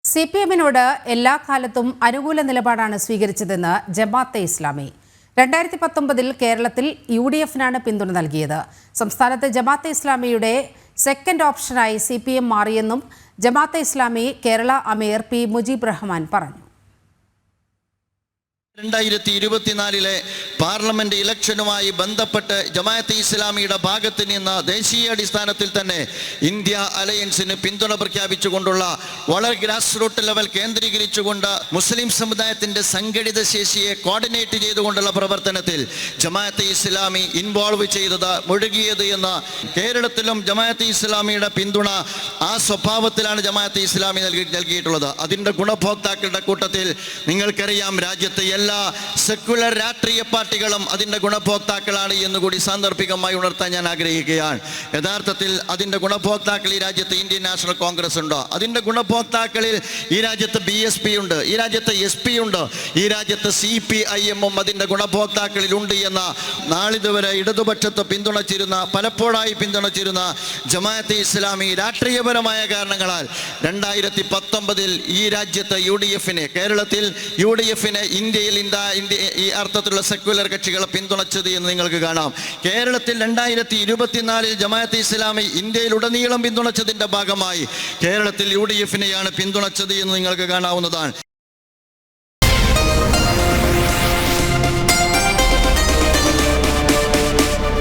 സിപിഎമ്മിനോട് എല്ലാ കാലത്തും അനുകൂല നിലപാടാണ് സ്വീകരിച്ചതെന്ന് ജമാഅത്തെ ഇസ്ലാമി. 2019-ൽ കേരളത്തിൽ UDF-നാണ് പിന്തുണ നൽകിയത്. സംസ്ഥാനത്ത് ജമാഅത്തെ ഇസ്ലാമിയുടെ സെക്കൻഡ് ഓപ്ഷനായി സിപിഎം മാറിയെന്നും ജമാഅത്തെ ഇസ്ലാമി കേരള അമീർ പി മുജീബ് റഹ്മാൻ പറഞ്ഞു. 2024-ലെ പാർലമെന്റ് ഇലക്ഷനുമായി ബന്ധപ്പെട്ട് ജമാഅത്തെ ഇസ്ലാമിയുടെ ഭാഗത്ത് നിന്ന് ദേശീയ അടിസ്ഥാനത്തിൽ തന്നെ ഇന്ത്യ അലയൻസിന് പിന്തുണ പ്രഖ്യാപിച്ചുകൊണ്ടുള്ള വളരെ ഗ്രാസ് റൂട്ട് ലെവൽ കേന്ദ്രീകരിച്ചുകൊണ്ട് മുസ്ലിം സമുദായത്തിന്റെ സംഘടിത ശേഷിയെ കോർഡിനേറ്റ് ചെയ്തുകൊണ്ടുള്ള പ്രവർത്തനത്തിൽ ജമാഅത്തെ ഇസ്ലാമി ഇൻവോൾവ് ചെയ്തത് മുഴുകിയത് എന്ന് കേരളത്തിലും ജമാഅത്തെ ഇസ്ലാമിയുടെ പിന്തുണ ആ സ്വഭാവത്തിലാണ് ജമാഅത്തെ ഇസ്ലാമി നൽകിയിട്ടുള്ളത്. അതിൻ്റെ ഗുണഭോക്താക്കളുടെ കൂട്ടത്തിൽ നിങ്ങൾക്കറിയാം, രാജ്യത്തെ എല്ലാ സെക്യുലർ രാഷ്ട്രീയ പാർട്ടികളും അതിൻ്റെ ഗുണഭോക്താക്കളാണ് എന്നുകൂടി സാന്ദർഭികമായി ഉണർത്താൻ ഞാൻ ആഗ്രഹിക്കുകയാണ്. യഥാർത്ഥത്തിൽ അതിൻ്റെ ഗുണഭോക്താക്കൾ ഈ രാജ്യത്ത് ഇന്ത്യൻ നാഷണൽ കോൺഗ്രസ് ഉണ്ട്, അതിൻ്റെ ഗുണഭോക്താക്കളിൽ ഈ രാജ്യത്ത് BSP ഉണ്ട്, ഈ രാജ്യത്ത് SP ഉണ്ട്, ഈ രാജ്യത്ത് CPIM-ഉം അതിൻ്റെ ഗുണഭോക്താക്കളിലുണ്ട് എന്ന നാളിതുവരെ ഇടതുപക്ഷത്തെ പലപ്പോഴായി പിന്തുണച്ചിരുന്ന ജമാഅത്തെ ഇസ്ലാമി രാഷ്ട്രീയപരമായ കാരണങ്ങളാൽ 2019-ൽ ഈ രാജ്യത്ത് കേരളത്തിൽ UDF-നെ ഇന്ത്യയിൽ ഈ അർത്ഥത്തിലുള്ള സെക്യുലർ കക്ഷികളെ പിന്തുണച്ചത് എന്ന് നിങ്ങൾക്ക് കാണാം. കേരളത്തിൽ 2024-ൽ ജമാഅത്തെ ഇസ്ലാമി ഇന്ത്യയിലുടനീളം പിന്തുണച്ചതിൻ്റെ ഭാഗമായി കേരളത്തിൽ UDF-നെയാണ് പിന്തുണച്ചത് എന്ന് നിങ്ങൾക്ക് കാണാവുന്നതാണ്.